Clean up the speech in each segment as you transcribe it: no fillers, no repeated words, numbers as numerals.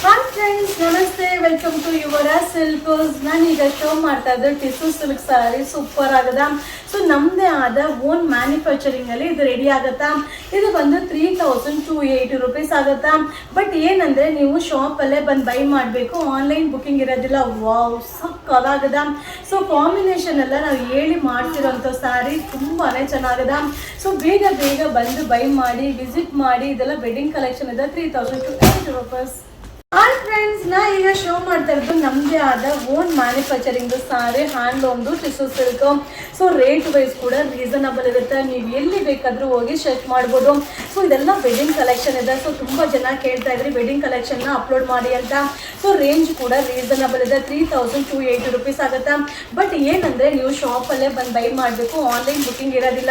Hi friends, ನಮಸ್ತೆ. Welcome to your silks. ನಾನೀಗ show ಮಾಡ್ತಾ ಇದ್ದೆ ಟಿಸು ಸಿಲ್ಕ್ ಸ್ಯಾರಿ. ಸೂಪರ್ ಆಗದ. ಸೊ ನಮ್ಮದೇ ಆದ ಓನ್ ಮ್ಯಾನುಫ್ಯಾಕ್ಚರಿಂಗ್ ಅಲ್ಲಿ ಇದು ರೆಡಿ ಆಗುತ್ತಾ. ಇದು ಬಂದು 3280 ರೂಪೀಸ್ ಆಗುತ್ತಾ. ಬಟ್ ಏನಂದ್ರೆ ನೀವು ಶಾಪ್ ಅಲ್ಲೇ ಬಂದು ಬೈ ಮಾಡಬೇಕು, ಆನ್ಲೈನ್ ಬುಕಿಂಗ್ ಇರೋದಿಲ್ಲ. ವಾವ್, ಸಕ್ಕದಾಗದ. ಸೊ ಕಾಂಬಿನೇಷನ್ ಎಲ್ಲ ನಾವು ಹೇಳಿ ಮಾಡ್ತಿರೋಂಥ ಸ್ಯಾರಿ ತುಂಬಾನೇ ಚೆನ್ನಾಗದ. ಸೊ ಬೇಗ ಬೇಗ ಬಂದು ಬೈ ಮಾಡಿ, ವಿಸಿಟ್ ಮಾಡಿ. ಇದೆಲ್ಲ ವೆಡ್ಡಿಂಗ್ ಕಲೆಕ್ಷನ್ ಇದೆ. 3280 ರೂಪೀಸ್. ಹಾಯ್ ಫ್ರೆಂಡ್ಸ್, ನಾ ಈಗ ಶೋ ಮಾಡ್ತಾ ಇರೋದು ನಮ್ಮದೇ ಆದ ಓನ್ ಮ್ಯಾನುಫ್ಯಾಕ್ಚರಿಂಗ್ ಸಾರಿ, ಹ್ಯಾಂಡ್ಲೂಮ್ದು ಟಿಸು ಸಿಲ್ಕ್. ಸೊ ರೇಟ್ ವೈಸ್ ಕೂಡ ರೀಸನಬಲ್ ಇರುತ್ತೆ. ನೀವು ಎಲ್ಲಿ ಬೇಕಾದರೂ ಹೋಗಿ ಚೆಕ್ ಮಾಡ್ಬೋದು. ಸೊ ಇದೆಲ್ಲ ವೆಡ್ಡಿಂಗ್ ಕಲೆಕ್ಷನ್ ಇದೆ. ಸೊ ತುಂಬ ಜನ ಕೇಳ್ತಾ ಇದ್ರಿ ವೆಡ್ಡಿಂಗ್ ಕಲೆಕ್ಷನ್ನ ಅಪ್ಲೋಡ್ ಮಾಡಿ ಅಂತ. ಸೊ ರೇಂಜ್ ಕೂಡ ರೀಸನಬಲ್ ಇದೆ. 3280 ರೂಪೀಸ್ ಆಗುತ್ತೆ. ಬಟ್ ಏನಂದರೆ ನೀವು ಶಾಪಲ್ಲೇ ಬಂದು ಬೈ ಮಾಡಬೇಕು, ಆನ್ಲೈನ್ ಬುಕಿಂಗ್ ಇರೋದಿಲ್ಲ.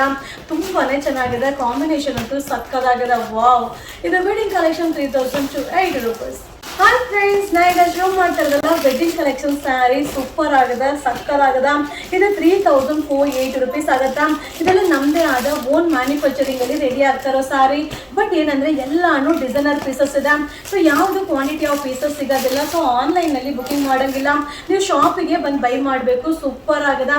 ತುಂಬಾ ಚೆನ್ನಾಗಿದೆ. ಕಾಂಬಿನೇಷನ್ ಅಂತೂ ಸಕ್ಕದಾಗಿದೆ. ವಾವ್, ಇದು wedding collection 3280 rupees. Hi friends, ನಾ ಈಗ ಶೋ ಮಾಡ್ತಾ ಇರೋದಲ್ಲ ವೆಡ್ಡಿಂಗ್ ಕಲೆಕ್ಷನ್ ಸ್ಯಾರಿ. ಸೂಪರ್ ಆಗದ, ಸಕ್ಕದಾಗದ. ಇದು 3480 ರೂಪೀಸ್ ಆಗುತ್ತಾ. ಇದೆಲ್ಲ ನಮ್ಮದೇ ಆದ ಓನ್ ಮ್ಯಾನುಫ್ಯಾಕ್ಚರಿಂಗ್ ಅಲ್ಲಿ ರೆಡಿ ಆಗ್ತಾರೋ ಸ್ಯಾರಿ. ಬಟ್ ಏನಂದ್ರೆ ಎಲ್ಲಾನು ಡಿಸೈನರ್ ಪೀಸಸ್ ಇದೆ. ಸೊ ಯಾವುದು ಕ್ವಾಂಟಿಟಿ ಆಫ್ ಪೀಸಸ್ ಸಿಗೋದಿಲ್ಲ. ಸೊ ಆನ್ಲೈನ್ ನಲ್ಲಿ ಬುಕಿಂಗ್ ಮಾಡಂಗಿಲ್ಲ, ನೀವು ಶಾಪಿಗೆ ಬಂದು ಬೈ ಮಾಡಬೇಕು. ಸೂಪರ್ ಆಗದ.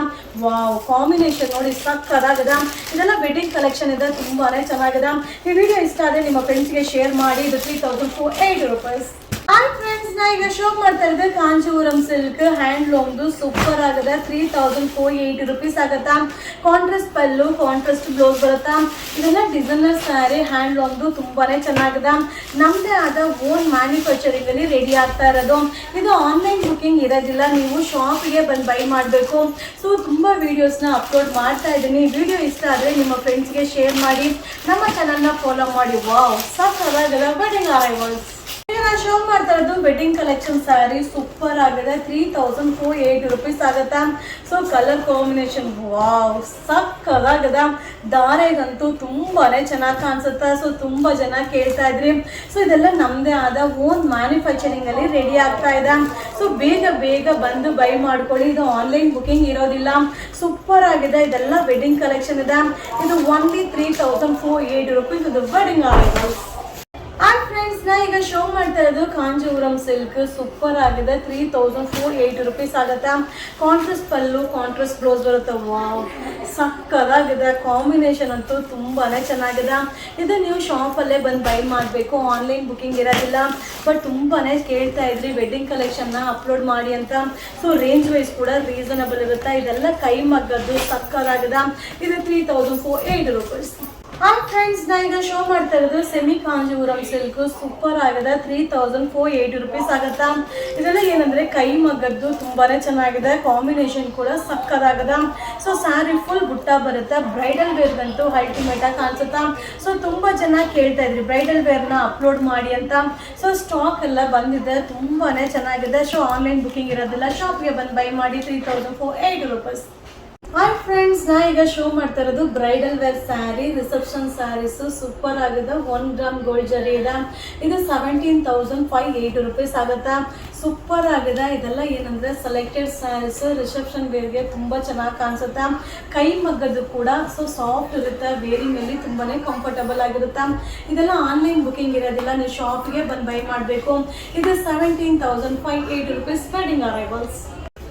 ವಾವ್, ಕಾಂಬಿನೇಷನ್ ನೋಡಿ ಸಕ್ಕದಾಗದ. ಇದೆಲ್ಲ ವೆಡ್ಡಿಂಗ್ ಕಲೆಕ್ಷನ್ ಇದೆ. ತುಂಬಾನೇ ಚೆನ್ನಾಗಿದೆ. ಈ ವಿಡಿಯೋ ಇಷ್ಟ ಆದರೆ ನಿಮ್ಮ ಫ್ರೆಂಡ್ಸ್ಗೆ ಶೇರ್ ಮಾಡಿ. ಇದು 3480 ರೂಪೀಸ್. ಹಾಯ್ ಫ್ರೆಂಡ್ಸ್, ನಾ ಈಗ ಶೋ ಮಾಡ್ತಾ ಇರೋದು ಕಾಂಜೀವರಂ ಸಿಲ್ಕ್ ಹ್ಯಾಂಡ್ಲೂಮ್ದು. ಸೂಪರ್ ಆಗಿದೆ. 3480 ರೂಪೀಸ್ ಆಗುತ್ತಾ. ಕಾಂಟ್ರಾಸ್ಟ್ ಪಲ್ಲು, ಕಾಂಟ್ರಾಸ್ಟ್ ಬ್ಲೌಸ್ ಬರುತ್ತಾ. ಇದೆಲ್ಲ ಡಿಸೈನರ್ ಸ್ಯಾರಿ, ಹ್ಯಾಂಡ್ಲೂಮ್ದು. ತುಂಬಾನೇ ಚೆನ್ನಾಗಿದೆ. ನಮ್ಮದೇ ಆದ ಓನ್ ಮ್ಯಾನುಫ್ಯಾಕ್ಚರಿಂಗ್ ಅಲ್ಲಿ ರೆಡಿ ಆಗ್ತಾ ಇರೋದು. ಇದು ಆನ್ಲೈನ್ ಬುಕಿಂಗ್ ಇರೋದಿಲ್ಲ, ನೀವು ಶಾಪಿಗೆ ಬಂದು ಬೈ ಮಾಡಬೇಕು. ಸೊ ತುಂಬಾ ವಿಡಿಯೋಸ್ನ ಅಪ್ಲೋಡ್ ಮಾಡ್ತಾ ಇದ್ದೀನಿ. ವಿಡಿಯೋ ಇಷ್ಟ ಆದರೆ ನಿಮ್ಮ ಫ್ರೆಂಡ್ಸ್ಗೆ ಶೇರ್ ಮಾಡಿ, ನಮ್ಮ ಚಾನಲ್ನ ಫಾಲೋ ಮಾಡಿ. ವಾವ್, ಸಕ್ಕದಾಗಿದೆ. Wedding arrivals. ಶೋ ಮಾಡ್ತಾ ಇರೋದು ವೆಡ್ಡಿಂಗ್ ಕಲೆಕ್ಷನ್ ಸ್ಯಾರಿ. ಸೂಪರ್ ಆಗಿದೆ. 3480 ರೂಪೀಸ್ ಆಗುತ್ತಾ. ಸೊ ಕಲರ್ ಕಾಂಬಿನೇಷನ್ ವಾವ್, ಸಕ್ಕದಾಗದ. ದಾರೆಗಂತೂ ತುಂಬಾನೇ ಚೆನ್ನಾಗಿ ಕಾಣಿಸುತ್ತೆ. ಸೊ ತುಂಬಾ ಜನ ಕೇಳ್ತಾ ಇದ್ರಿ. ಸೊ ಇದೆಲ್ಲ ನಮ್ಮದೇ ಆದ ಓನ್ ಮ್ಯಾನುಫ್ಯಾಕ್ಚರಿಂಗ್ ಅಲ್ಲಿ ರೆಡಿ ಆಗ್ತಾ ಇದೆ. ಸೊ ಬೇಗ ಬೇಗ ಬಂದು ಬೈ ಮಾಡ್ಕೊಳ್ಳಿ. ಇದು ಆನ್ಲೈನ್ ಬುಕಿಂಗ್ ಇರೋದಿಲ್ಲ. ಸೂಪರ್ ಆಗಿದೆ. ಇದೆಲ್ಲ ವೆಡ್ಡಿಂಗ್ ಕಲೆಕ್ಷನ್ ಇದೆ. ಇದು ಓನ್ಲಿ 3480 ರೂಪೀಸ್. ಇದು ವೆಡ್ಡಿಂಗ್ ಅರೈವಲ್ಸ್. ಹಾಯ್ ಫ್ರೆಂಡ್ಸ್, ನಾ ಈಗ ಶೋ ಮಾಡ್ತಾ ಇರೋದು ಕಾಂಜೀವರಂ ಸಿಲ್ಕ್. ಸೂಪರ್ ಆಗಿದೆ. 3480 ರೂಪೀಸ್ ಆಗುತ್ತಾ. ಕಾಂಟ್ರಾಸ್ಟ್ ಪಲ್ಲು, ಕಾಂಟ್ರಾಸ್ಟ್ ಬ್ಲೌಸ್ ಬರುತ್ತೆ. ವಾವ್, ಸಕ್ಕದಾಗಿದೆ. ಕಾಂಬಿನೇಷನ್ ಅಂತೂ ತುಂಬಾನೇ ಚೆನ್ನಾಗಿದೆ. ಇದು ನೀವು ಶಾಪಲ್ಲೇ ಬಂದು ಬೈ ಮಾಡಬೇಕು, ಆನ್ಲೈನ್ ಬುಕಿಂಗ್ ಇರೋದಿಲ್ಲ. ಬಟ್ ತುಂಬಾನೇ ಕೇಳ್ತಾ ಇದ್ರಿ ವೆಡ್ಡಿಂಗ್ ಕಲೆಕ್ಷನ್ನ ಅಪ್ಲೋಡ್ ಮಾಡಿ ಅಂತ. ಸೊ ರೇಂಜ್ ವೈಸ್ ಕೂಡ ರೀಸನಬಲ್ ಇರುತ್ತೆ. ಇದೆಲ್ಲ ಕೈ ಮಗ್ಗದ್ದು ಸಕ್ಕದಾಗಿದೆ. ಇದು 3480 ರೂಪೀಸ್. ಹಾಯ್ ಫ್ರೆಂಡ್ಸ್, ನಾ ಈಗ ಶೋ ಮಾಡ್ತಾ ಇರೋದು ಸೆಮಿ ಕಾಂಜೀವರಂ ಸಿಲ್ಕ್. ಸೂಪರ್ ಆಗಿದೆ. 3480 ರೂಪೀಸ್ ಆಗುತ್ತಾ. ಇದೆಲ್ಲ ಏನಂದ್ರೆ ಕೈ ಮಗ್ಗದ್ದು. ತುಂಬಾನೇ ಚೆನ್ನಾಗಿದೆ. ಕಾಂಬಿನೇಷನ್ ಕೂಡ ಸಕ್ಕದಾಗದ. ಸೊ ಸ್ಯಾರಿ ಫುಲ್ ಬುಟ್ಟ ಬರುತ್ತೆ. ಬ್ರೈಡಲ್ ವೇರ್ಗಂತೂ ಅಲ್ಟಿಮೇಟ್ ಆಗಿ ಕಾಣಿಸುತ್ತಾ. ಸೊ ತುಂಬಾ ಜನ ಕೇಳ್ತಾ ಇದ್ರಿ ಬ್ರೈಡಲ್ ವೇರ್ನ ಅಪ್ಲೋಡ್ ಮಾಡಿ ಅಂತ. ಸೊ ಸ್ಟಾಕ್ ಎಲ್ಲ ಬಂದಿದೆ. ತುಂಬಾನೇ ಚೆನ್ನಾಗಿದೆ. ಸೊ ಆನ್ಲೈನ್ ಬುಕಿಂಗ್ ಇರೋದಿಲ್ಲ, ಶಾಪ್ಗೆ ಬಂದು ಬೈ ಮಾಡಿ. 3480 ರೂಪೀಸ್. ಹಾಯ್ ಫ್ರೆಂಡ್ಸ್, ನಾ ಈಗ ಶೋ ಮಾಡ್ತಾ ಇರೋದು bridal wear sari, reception saris. Super ಆಗಿದೆ. 1 ಗ್ರಾಮ್ ಗೋಲ್ಡ್ ಜರಿ ಇದೆ. ಇದು 17,580 ರೂಪೀಸ್ ಆಗುತ್ತಾ. ಸೂಪರ್ ಆಗಿದೆ. ಇದೆಲ್ಲ ಏನಂದ್ರೆ ಸೆಲೆಕ್ಟೆಡ್ ಸ್ಯಾರೀಸ್ ರಿಸೆಪ್ಷನ್ ವೇರ್ಗೆ ತುಂಬ ಚೆನ್ನಾಗಿ ಕಾಣಿಸುತ್ತೆ. ಕೈ ಮಗ್ಗದ್ದು ಕೂಡ ಸೊ ಸಾಫ್ಟ್ ಇರುತ್ತೆ. ವೇರಿಂಗಲ್ಲಿ ತುಂಬಾನೇ ಕಂಫರ್ಟಬಲ್ ಆಗಿರುತ್ತೆ. ಇದೆಲ್ಲ ಆನ್ಲೈನ್ ಬುಕಿಂಗ್ ಇರೋದಿಲ್ಲ, ನೀವು ಶಾಪ್ಗೆ ಬಂದು ಬೈ ಮಾಡಬೇಕು. ಇದು 17,580 rupees. Wedding arrivals.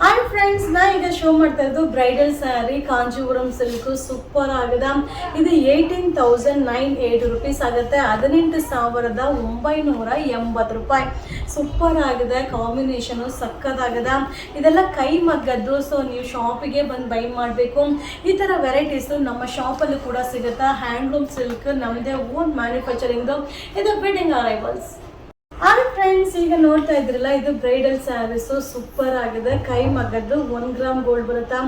Hi friends, ನಾ ಈಗ ಶೋ ಮಾಡ್ತಾ ಇರೋದು bridal sari Kanjeevaram silk. Super ಆಗಿದೆ. ಇದು 18,980 ರೂಪೀಸ್ ಆಗುತ್ತೆ. 18,980 ರೂಪಾಯಿ. ಸೂಪರ್ ಆಗಿದೆ. ಕಾಂಬಿನೇಷನು ಸಕ್ಕದಾಗಿದೆ. ಇದೆಲ್ಲ ಕೈ ಮಗ್ಗದ್ದು. ಸೊ ನೀವು ಶಾಪಿಗೆ ಬಂದು ಬೈ ಮಾಡಬೇಕು. ಈ ಥರ ವೆರೈಟೀಸು ನಮ್ಮ ಶಾಪಲ್ಲೂ ಕೂಡ ಸಿಗುತ್ತೆ. ಹ್ಯಾಂಡ್ಲೂಮ್ ಸಿಲ್ಕ್ ನಮ್ಮದೇ ಓನ್ ಮ್ಯಾನುಫ್ಯಾಕ್ಚರಿಂಗ್ದು. ಇದು ವೆಡ್ಡಿಂಗ್ ಅರೈವಲ್ಸ್. ಹಾಯ್ ಫ್ರೆಂಡ್ಸ್, ಈಗ ನೋಡ್ತಾ ಇದ್ರಲ್ಲ, ಇದು ಬ್ರೈಡಲ್ ಸ್ಯಾರೀಸು. ಸೂಪರ್ ಆಗಿದೆ. ಕೈ ಮಗ್ಗದ್ದು. 1 ಗ್ರಾಮ್ ಗೋಲ್ಡ್ ಬರುತ್ತಾ.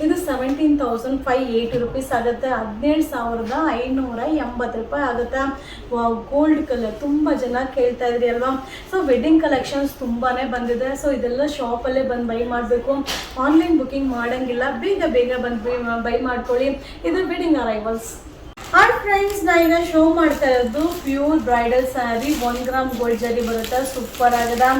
ಇದು 17,580 ರೂಪೀಸ್ ಆಗುತ್ತೆ. 17,580 ರೂಪಾಯಿ ಆಗುತ್ತೆ. Wow, gold colour. ತುಂಬ ಜನ ಕೇಳ್ತಾ ಇದ್ರಿ ಅಲ್ವಾ. ಸೊ ವೆಡ್ಡಿಂಗ್ ಕಲೆಕ್ಷನ್ಸ್ ತುಂಬಾ ಬಂದಿದೆ. ಸೊ ಇದೆಲ್ಲ ಶಾಪಲ್ಲೇ ಬಂದು ಬೈ ಮಾಡಬೇಕು, ಆನ್ಲೈನ್ ಬುಕಿಂಗ್ ಮಾಡೋಂಗಿಲ್ಲ. ಬೇಗ ಬೇಗ ಬಂದು ಬೈ ಮಾಡ್ಕೊಳ್ಳಿ. ಇದು ವೆಡ್ಡಿಂಗ್ ಅರೈವಲ್ಸ್. ಹಾಯ್ ಫ್ರೆಂಡ್ಸ್, ನಾ ಈಗ ಶೋ ಮಾಡ್ತಾ ಇರೋದು pure bridal sari. 1 gram gold zari ಬರುತ್ತೆ. ಸೂಪರ್ ಆಗಿದೆ.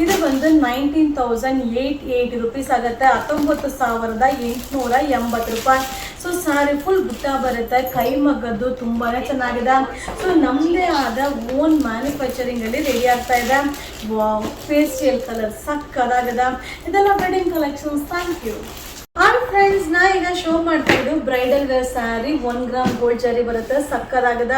ಇದು ಬಂದು 19,880 ರೂಪೀಸ್ ಆಗುತ್ತೆ. 19,880 ರೂಪಾಯಿ. ಸೊ ಸಾರಿ ಫುಲ್ ಬುಟ್ಟ ಬರುತ್ತೆ, ಕೈ ಮಗ್ಗದ್ದು ತುಂಬಾ ಚೆನ್ನಾಗಿದೆ. ಸೊ ನಮ್ಮದೇ ಆದ ಓನ್ ಮ್ಯಾನುಫ್ಯಾಕ್ಚರಿಂಗಲ್ಲಿ ರೆಡಿ ಆಗ್ತಾ ಇದೆ. ವಾವ್, ಫೇಶಿಯಲ್ ಕಲರ್ ಸಕ್ಕದಾಗಿದೆ. ಇದೆಲ್ಲ wedding collections. Thank you. Hi friends, ನಾ ಈಗ ಶೋ ಮಾಡ್ತಾ ಇದ್ದು bridal wear sari 1 gram gold zari ಬರುತ್ತೆ, ಸಕ್ಕದಾಗದ.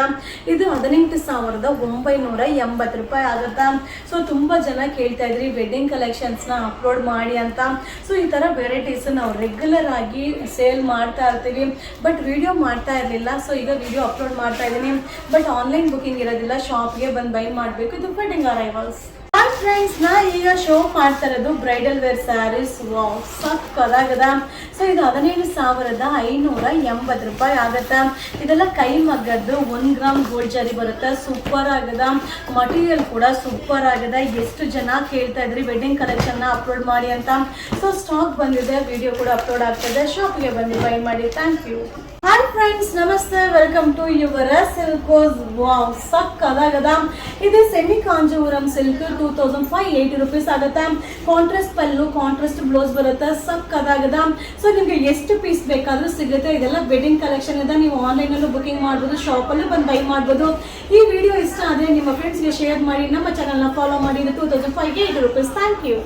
ಇದು 18,980 ರೂಪಾಯಿ ಆಗುತ್ತಾ. ಸೊ ತುಂಬ ಜನ ಕೇಳ್ತಾ ಇದ್ರಿ ವೆಡ್ಡಿಂಗ್ ಕಲೆಕ್ಷನ್ಸ್ನ ಅಪ್ಲೋಡ್ ಮಾಡಿ ಅಂತ. ಸೊ ಈ ಥರ ವೆರೈಟೀಸ್ ನಾವು ರೆಗ್ಯುಲರ್ ಆಗಿ ಸೇಲ್ ಮಾಡ್ತಾ ಇರ್ತೀವಿ, ಬಟ್ ವಿಡಿಯೋ ಮಾಡ್ತಾ ಇರಲಿಲ್ಲ. ಸೊ ಈಗ ವಿಡಿಯೋ ಅಪ್ಲೋಡ್ ಮಾಡ್ತಾ ಇದ್ದೀನಿ, ಬಟ್ ಆನ್ಲೈನ್ ಬುಕಿಂಗ್ ಇರೋದಿಲ್ಲ, ಶಾಪ್ಗೆ ಬಂದು ಬೈ ಮಾಡಬೇಕು. ಇದು ವೆಡ್ಡಿಂಗ್ ಅರೈವಲ್ಸ್. ಹಾಯ್ ಫ್ರೆಂಡ್ಸ್, ನಾ ಈಗ ಶೋ ಮಾಡ್ತಾ ಇರೋದು ಬ್ರೈಡಲ್ ವೇರ್ ಸ್ಯಾರೀಸ್. ವಾವ್, ಸಕ್ಕದಾಗದ. ಸೊ ಇದು 17,580 ರೂಪಾಯಿ ಆಗುತ್ತೆ. ಇದೆಲ್ಲ ಕೈ ಮಗ್ಗದ್ದು 1 ಗ್ರಾಮ್ ಗೋಲ್ಡ್ ಜರಿ ಬರುತ್ತೆ, ಸೂಪರ್ ಆಗದ. ಮಟೀರಿಯಲ್ ಕೂಡ ಸೂಪರ್ ಆಗದ. ಎಷ್ಟು ಜನ ಕೇಳ್ತಾ ಇದ್ರಿ ವೆಡ್ಡಿಂಗ್ ಕಲೆಕ್ಷನ್ನ ಅಪ್ಲೋಡ್ ಮಾಡಿ ಅಂತ. ಸೊ ಸ್ಟಾಕ್ ಬಂದಿದೆ, ವಿಡಿಯೋ ಕೂಡ ಅಪ್ಲೋಡ್ ಆಗ್ತದೆ, ಶಾಪ್ಗೆ ಬಂದು ಬೈ ಮಾಡಿ. Thank you. ಹಾಯ್ ಫ್ರೆಂಡ್ಸ್, ನಮಸ್ತೆ, ವೆಲ್ಕಮ್ ಟು ಯುವರ ಸಿಲ್ಕೋಸ್. ವಾವ್, ಸಕ್ಕದಾಗದ. ಇದು ಸೆಮಿ ಕಾಂಜೀವರಂ ಸಿಲ್ಕ್ 2,580 ರೂಪೀಸ್ ಆಗುತ್ತೆ. ಕಾಂಟ್ರಾಸ್ಟ್ ಪಲ್ಲು, ಕಾಂಟ್ರಾಸ್ಟ್ ಬ್ಲೌಸ್ ಬರುತ್ತೆ, ಸಕ್ಕದಾಗದ. ಸೊ ನಿಮಗೆ ಎಷ್ಟು ಪೀಸ್ ಬೇಕಾದರೂ ಸಿಗುತ್ತೆ. ಇದೆಲ್ಲ ವೆಡ್ಡಿಂಗ್ ಕಲೆಕ್ಷನ್ ಇದೆ, ನೀವು ಆನ್ಲೈನಲ್ಲೂ ಬುಕಿಂಗ್ ಮಾಡ್ಬೋದು, ಶಾಪಲ್ಲೂ ಬಂದು ಬೈ ಮಾಡ್ಬೋದು. ಈ ವಿಡಿಯೋ ಇಷ್ಟ ಆದರೆ ನಿಮ್ಮ ಫ್ರೆಂಡ್ಸ್ಗೆ ಶೇರ್ ಮಾಡಿ, ನಮ್ಮ ಚಾನಲ್ನ ಫಾಲೋ ಮಾಡಿ. ಇದು 2,580 ರೂಪೀಸ್. Thank you.